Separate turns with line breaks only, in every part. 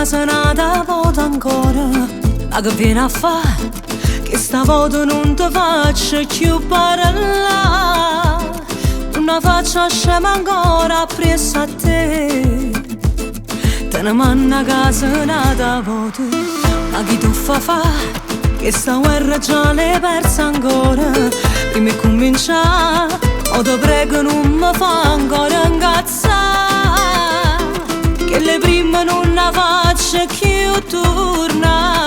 casa nata volta ancora, ma che viene a fare? Che stavolta non ti faccio più parlare, non faccio scema ancora appresso a te. Te ne manna casa nata volta, ma chi tu fa? Che sta guerra già l'hai persa ancora. Prima di cominciare, o ti prego non mi fa ancora incazzare, che le prime non la faccio più tornare.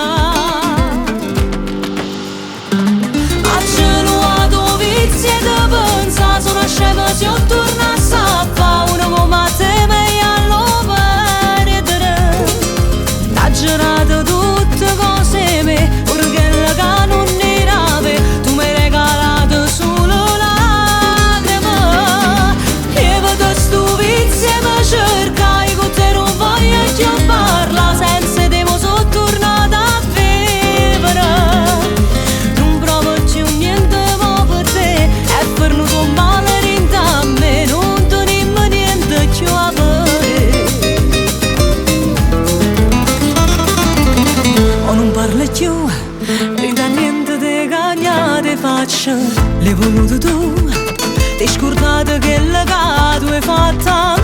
Acceluato vizio e ti pensa, sono scema se io tornassi a fare una come te meglio all'opera. La giornata tutte cose me, perché la non ne rave, tu mi hai regalato solo lacrime. E vedo sto vizio e mi cercai, con te non voglio più parla, senza te mo sono tornata a vivere. Non provo più niente mo per te, è venuto male in a me, non tenemmo niente più a vedere. O non parli più, rida niente di cagnate faccio, l'hai voluto tu, ti hai scordato che legato hai fatto